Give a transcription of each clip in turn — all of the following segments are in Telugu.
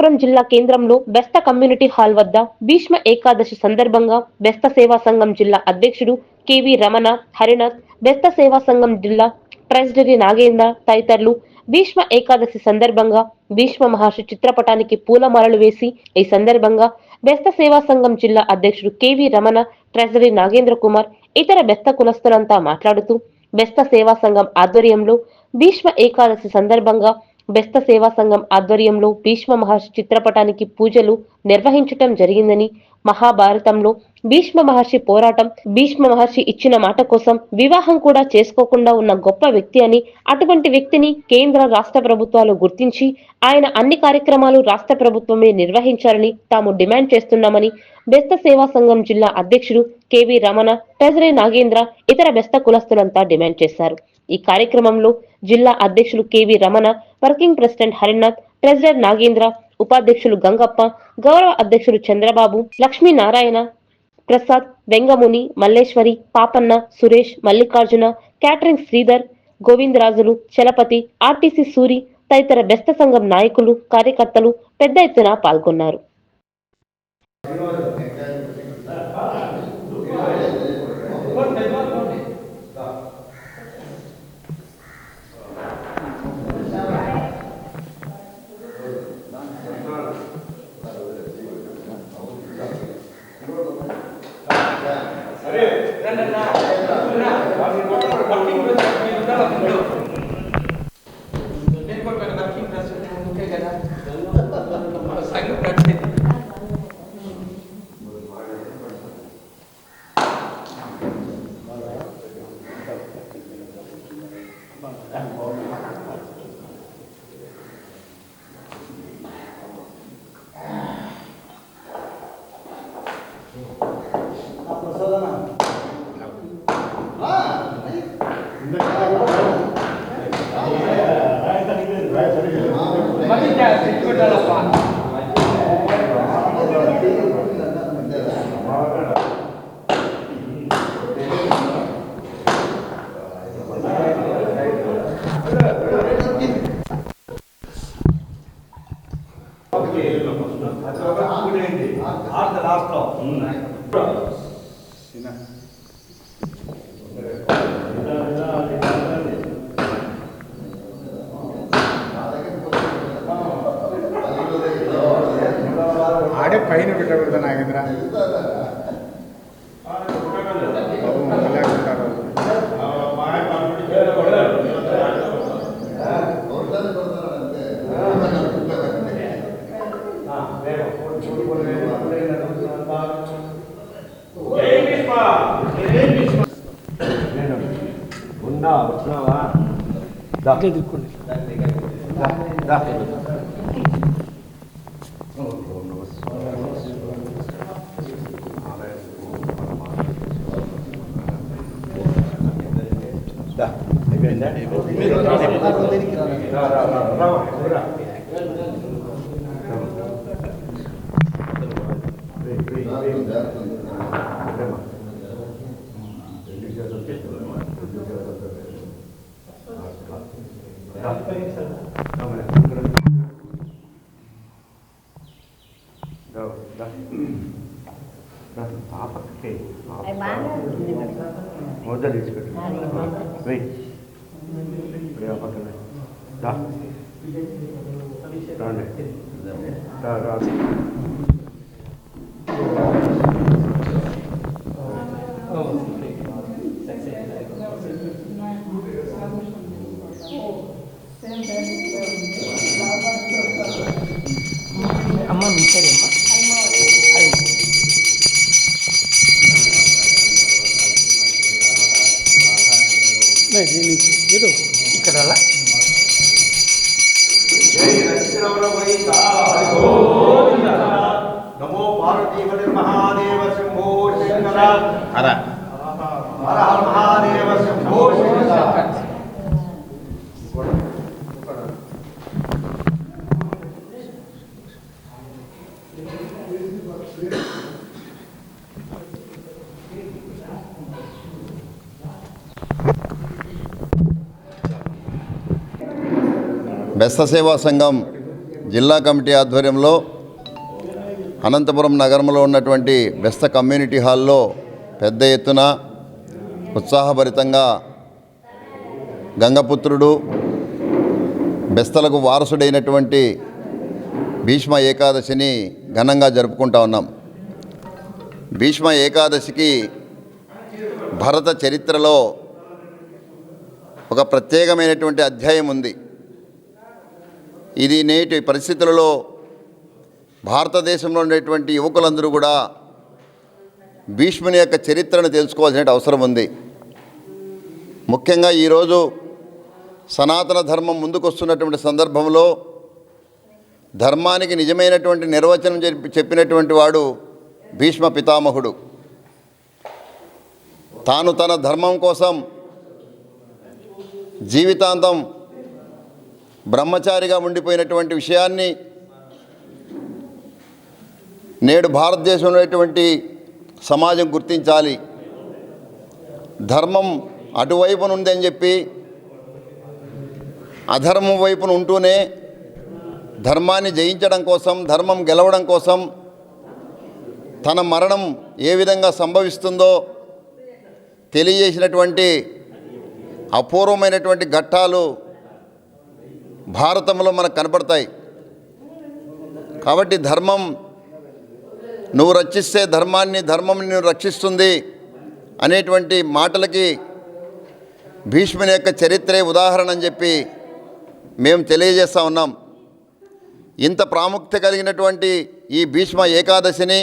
అనంతపురం జిల్లా కేంద్రంలో బెస్త కమ్యూనిటీ హాల్ వద్ద భీష్మ ఏకాదశి సందర్భంగా బెస్త సేవా సంఘం జిల్లా అధ్యక్షుడు కెవి రమణ, హరినాథ్, బెస్త సేవా సంఘం జిల్లా ట్రెజరీ నాగేంద్ర తదితరులు భీష్మ ఏకాదశి సందర్భంగా భీష్మ మహర్షి చిత్రపటానికి పూలమాలలు వేసి ఈ సందర్భంగా బెస్త సేవా సంఘం జిల్లా అధ్యక్షుడు కెవి రమణ, ట్రెజరీ నాగేంద్ర కుమార్, ఇతర బెస్త కులస్తులంతా మాట్లాడుతూ బెస్త సేవా సంఘం ఆధ్వర్యంలో భీష్మ ఏకాదశి సందర్భంగా బెస్త సేవా సంఘం ఆధ్వర్యంలో భీష్మ మహర్షి చిత్రపటానికి పూజలు నిర్వహించటం జరిగిందని, మహాభారతంలో భీష్మ మహర్షి పోరాటం, భీష్మ మహర్షి ఇచ్చిన మాట కోసం వివాహం కూడా చేసుకోకుండా ఉన్న గొప్ప వ్యక్తి అని, అటువంటి వ్యక్తిని కేంద్ర రాష్ట్ర ప్రభుత్వాలు గుర్తించి ఆయన అన్ని కార్యక్రమాలు రాష్ట్ర ప్రభుత్వమే నిర్వహించాలని తాము డిమాండ్ చేస్తున్నామని బెస్త సేవా సంఘం జిల్లా అధ్యక్షుడు కెవి రమణ, ట్రెజరీ నాగేంద్ర, ఇతర బెస్త కులస్తులంతా డిమాండ్ చేశారు. ఈ కార్యక్రమంలో జిల్లా అధ్యక్షులు KV Ramana, working president Harinath, treasurer Nagendra, ఉపాధ్యక్షులు గంగప్ప, గౌరవ అధ్యక్షులు చంద్రబాబు, లక్ష్మీనారాయణ, ప్రసాద్, వెంగముని, మల్లేశ్వరి, పాపన్న, సురేష్, మల్లికార్జున, క్యాటరింగ్ శ్రీధర్, గోవిందరాజులు, చలపతి, ఆర్టీసీ సూరి తదితర బెస్త సంఘం నాయకులు, కార్యకర్తలు పెద్ద ఎత్తున పాల్గొన్నారు. ఆడే పైన పెట్టకూడదు నాగేంద్ర మొదలు తీసుకెట్టు పక్కన రాండి అమ్మ మీరేమ్మా ఏదో ఇక్కడ నమో పార్వతీపతి మహాదేవ శంభో శంకర హర హర మహాదేవ శంభో శంకర. బెస్త సేవా సంఘం జిల్లా కమిటీ ఆధ్వర్యంలో అనంతపురం నగరంలో ఉన్నటువంటి బెస్త కమ్యూనిటీ హాల్లో పెద్ద ఎత్తున ఉత్సాహభరితంగా గంగపుత్రుడు బెస్తలకు వారసుడైనటువంటి భీష్మ ఏకాదశిని ఘనంగా జరుపుకుంటా ఉన్నాం. భీష్మ ఏకాదశికి భారత చరిత్రలో ఒక ప్రత్యేకమైనటువంటి అధ్యాయం ఉంది. ఇది నేటి పరిస్థితులలో భారతదేశంలో ఉండేటువంటి యువకులందరూ కూడా భీష్ముని యొక్క చరిత్రను తెలుసుకోవాల్సిన అవసరం ఉంది. ముఖ్యంగా ఈరోజు సనాతన ధర్మం ముందుకొస్తున్నటువంటి సందర్భంలో ధర్మానికి నిజమైనటువంటి నిర్వచనం చెప్పినటువంటి వాడు భీష్మ పితామహుడు. తాను తన ధర్మం కోసం జీవితాంతం బ్రహ్మచారిగా ఉండిపోయినటువంటి విషయాన్ని నేడు భారతదేశంలో ఉన్నటువంటి సమాజం గుర్తించాలి. ధర్మం అటువైపున ఉందని చెప్పి అధర్మం వైపున ఉంటూనే ధర్మాన్ని జయించడం కోసం, ధర్మం గెలవడం కోసం తన మరణం ఏ విధంగా సంభవిస్తుందో తెలియజేసినటువంటి అపూర్వమైనటువంటి ఘట్టాలు భారతంలో మనకు కనపడతాయి. కాబట్టి ధర్మం నువ్వు రక్షిస్తే ధర్మం నిన్ను రక్షిస్తుంది అనేటువంటి మాటలకి భీష్ముని యొక్క చరిత్రే ఉదాహరణ అని చెప్పి మేము తెలియజేస్తూ ఉన్నాం. ఇంత ప్రాముఖ్యత కలిగినటువంటి ఈ భీష్మ ఏకాదశిని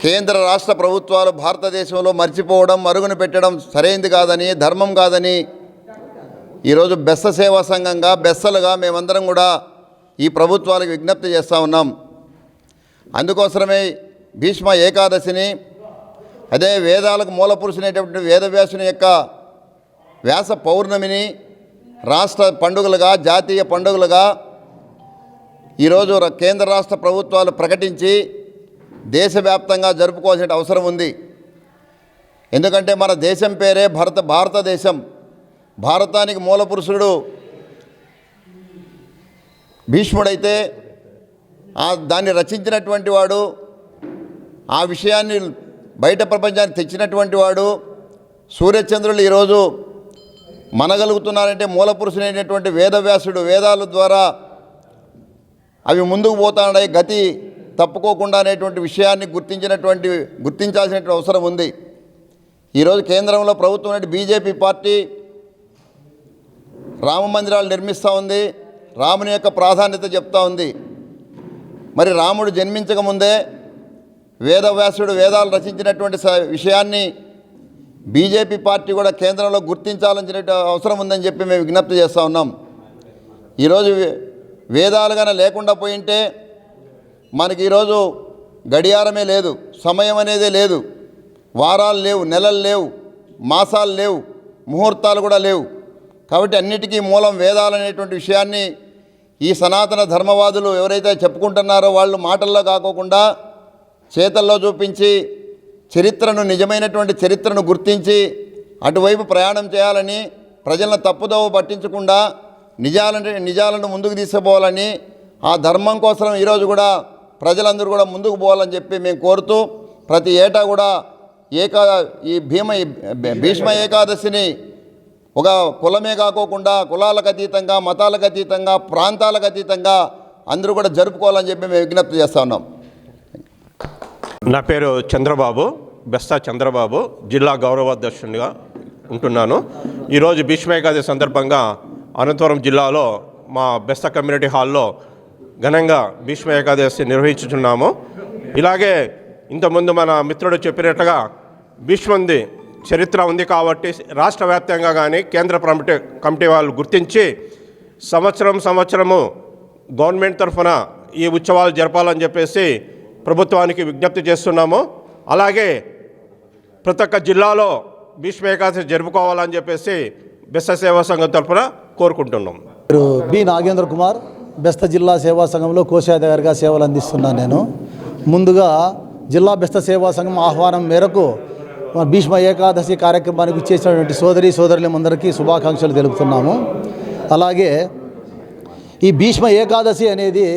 కేంద్ర రాష్ట్ర ప్రభుత్వాలు భారతదేశంలో మర్చిపోవడం, మరుగున పెట్టడం సరైంది కాదని, ధర్మం కాదని ఈరోజు బెస్త సేవా సంఘంగా, బెస్తలుగా మేమందరం కూడా ఈ ప్రభుత్వాలకు విజ్ఞప్తి చేస్తూ ఉన్నాం. అందుకోసమే భీష్మ ఏకాదశిని, అదే వేదాలకు మూల పురుషునైనటువంటి వేదవ్యాసుని యొక్క వ్యాస పౌర్ణమిని రాష్ట్ర పండుగలుగా, జాతీయ పండుగలుగా ఈరోజు కేంద్ర రాష్ట్ర ప్రభుత్వాలు ప్రకటించి దేశవ్యాప్తంగా జరుపుకోవాల్సిన అవసరం ఉంది. ఎందుకంటే మన దేశం పేరే భారతదేశం. భారతానికి మూల పురుషుడు భీష్ముడైతే దాన్ని రచించినటువంటి వాడు, ఆ విషయాన్ని బయట ప్రపంచానికి తెచ్చినటువంటి వాడు, సూర్యచంద్రులు ఈరోజు మనగలుగుతున్నారంటే మూల పురుషుడైనటువంటి వేదవ్యాసుడు. వేదాల ద్వారా అవి ముందుకు పోతాయి, గతి తప్పుకోకుండా అనేటువంటి విషయాన్ని గుర్తించాల్సినటువంటి అవసరం ఉంది. ఈరోజు కేంద్రంలో ప్రభుత్వం బీజేపీ పార్టీ రామ మందిరాలు నిర్మిస్తూ ఉంది, రాముని యొక్క ప్రాధాన్యత చెప్తూ ఉంది. మరి రాముడు జన్మించకముందే వేదవ్యాసుడు వేదాలు రచించినటువంటి విషయాన్ని బీజేపీ పార్టీ కూడా కేంద్రంలో గుర్తించాలని అవసరం ఉందని చెప్పి మేము విజ్ఞప్తి చేస్తూ ఉన్నాం. ఈరోజు వేదాలుగానే లేకుండా పోయింటే మనకి ఈరోజు గడియారమే లేదు, సమయం అనేదే లేదు, వారాలు లేవు, నెలలు లేవు, మాసాలు లేవు, ముహూర్తాలు కూడా లేవు. కాబట్టి అన్నిటికీ మూలం వేదాలు అనేటువంటి విషయాన్ని ఈ సనాతన ధర్మవాదులు ఎవరైతే చెప్పుకుంటున్నారో వాళ్ళు మాటల్లో కాకోకుండా చేతల్లో చూపించి చరిత్రను, నిజమైనటువంటి చరిత్రను గుర్తించి అటువైపు ప్రయాణం చేయాలని, ప్రజలను తప్పుదోవ పట్టించకుండా నిజాలను ముందుకు తీసుకుపోవాలని, ఆ ధర్మం కోసం ఈరోజు కూడా ప్రజలందరూ కూడా ముందుకు పోవాలని చెప్పి మేము కోరుతూ ప్రతి ఏటా కూడా ఈ భీష్మ ఏకాదశిని ఒక కులమే కాకోకుండా కులాలకు అతీతంగా, మతాలకు అతీతంగా, ప్రాంతాలకు అతీతంగా అందరూ కూడా జరుపుకోవాలని చెప్పి మేము విజ్ఞప్తి చేస్తూ ఉన్నాం. నా పేరు చంద్రబాబు, బెస్తా చంద్రబాబు, జిల్లా గౌరవాధ్యక్షునిగా ఉంటున్నాను. ఈరోజు భీష్మ ఏకాదశి సందర్భంగా అనంతపురం జిల్లాలో మా బెస్తా కమ్యూనిటీ హాల్లో ఘనంగా భీష్మ ఏకాదశి నిర్వహించుచున్నాము. ఇలాగే ఇంతకుముందు మన మిత్రుడు చెప్పినట్టుగా భీష్ముంది చరిత్ర ఉంది కాబట్టి రాష్ట్ర వ్యాప్తంగా కానీ కేంద్ర కమిటీ వాళ్ళు గుర్తించి సంవత్సరము గవర్నమెంట్ తరఫున ఈ ఉత్సవాలు జరపాలని చెప్పేసి ప్రభుత్వానికి విజ్ఞప్తి చేస్తున్నాము. అలాగే ప్రతి ఒక్క జిల్లాలో భీష్మ ఏకాదశి జరుపుకోవాలని చెప్పేసి బెస్త సేవా సంఘం తరఫున కోరుకుంటున్నాం. బి నాగేంద్ర కుమార్, బెస్త జిల్లా సేవా సంఘంలో కోశాధికారిగా సేవలు అందిస్తున్నాను. నేను ముందుగా జిల్లా బెస్త సేవా సంఘం ఆహ్వానం మేరకు భీష్మ ఏకాదశి కార్యక్రమానికి ఇచ్చేసినటువంటి సోదరులందరికీ శుభాకాంక్షలు తెలుపుతున్నాము. అలాగే ఈ భీష్మ ఏకాదశి అనేది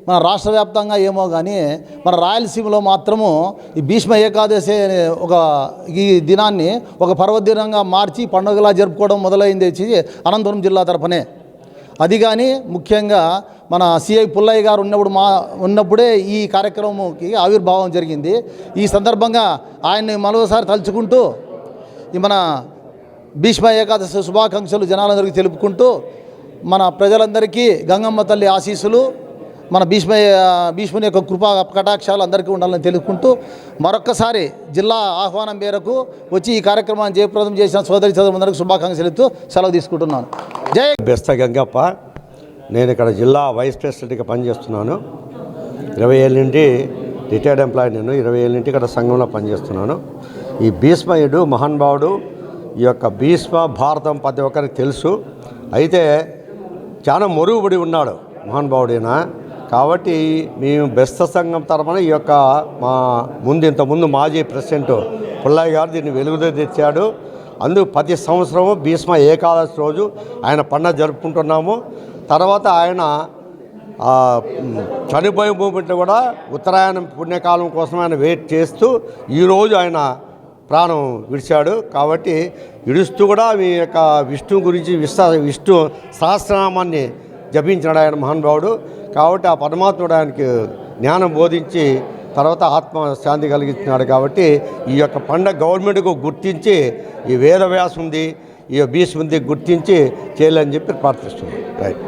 మన రాష్ట్ర వ్యాప్తంగా ఏమో కానీ మన రాయలసీమలో మాత్రము ఈ భీష్మ ఏకాదశి అనే ఈ దినాన్ని ఒక పర్వదినంగా మార్చి పండుగలా జరుపుకోవడం మొదలైంది వచ్చి అనంతపురం జిల్లా తరఫునే. అది కానీ ముఖ్యంగా మన సిఐ పుల్లయ్య గారు ఉన్నప్పుడే ఈ కార్యక్రమంకి ఆవిర్భావం జరిగింది. ఈ సందర్భంగా ఆయన్ని మరోసారి తలుచుకుంటూ ఈ మన భీష్మ ఏకాదశి శుభాకాంక్షలు జనాలందరికీ తెలుపుకుంటూ మన ప్రజలందరికీ గంగమ్మ తల్లి ఆశీస్సులు మన భీష్ముని యొక్క కృపా కటాక్షాలు అందరికీ ఉండాలని తెలుపుకుంటూ మరొక్కసారి జిల్లా ఆహ్వానం మేరకు వచ్చి ఈ కార్యక్రమాన్ని జయప్రదం చేసిన సోదరి సోదరులందరికీ శుభాకాంక్షలు సెలవు తీసుకుంటున్నాను. జై బెస్త గంగప్ప. నేను ఇక్కడ జిల్లా వైస్ ప్రెసిడెంట్గా పనిచేస్తున్నాను. 20 ఏళ్ళ నుండి రిటైర్డ్ ఎంప్లాయీ. నేను 20 ఏళ్ళ నుండి ఇక్కడ సంఘంలో పనిచేస్తున్నాను. ఈ భీష్మయుడు మహానుభావుడు. ఈ యొక్క భీష్మ భారతం ప్రతి ఒక్కరికి తెలుసు. అయితే చాలా మొరుగుబడి ఉన్నాడు మహానుభావుడైనా. కాబట్టి మేము బెస్త సంఘం తరఫున ఈ యొక్క ఇంతకుముందు మాజీ ప్రెసిడెంట్ పుల్లయ్య గారు దీన్ని వెలుగులోకి తెచ్చాడు. అందుకు ప్రతి సంవత్సరము భీష్మ ఏకాదశి రోజు ఆయన పండుగ జరుపుకుంటున్నాము. తర్వాత ఆయన చనిపోయే మూమెంట్లో కూడా ఉత్తరాయణం పుణ్యకాలం కోసం ఆయన వెయిట్ చేస్తూ ఈరోజు ఆయన ప్రాణం విడిచాడు. కాబట్టి విడుస్తూ కూడా మీ యొక్క విష్ణు గురించి విష్ణు సహస్రనామాన్ని జపించాడు ఆయన మహానుభావుడు. కాబట్టి ఆ పరమాత్ముడు ఆయనకి జ్ఞానం బోధించి తర్వాత ఆత్మశాంతి కలిగించినాడు. కాబట్టి ఈ యొక్క పండుగ గవర్నమెంట్కు గుర్తించి ఈ వేదవ్యాసం ఉంది, ఈ భీష్ముంది గుర్తించి చేయాలని చెప్పి ప్రార్థిస్తున్నాం. రైట్.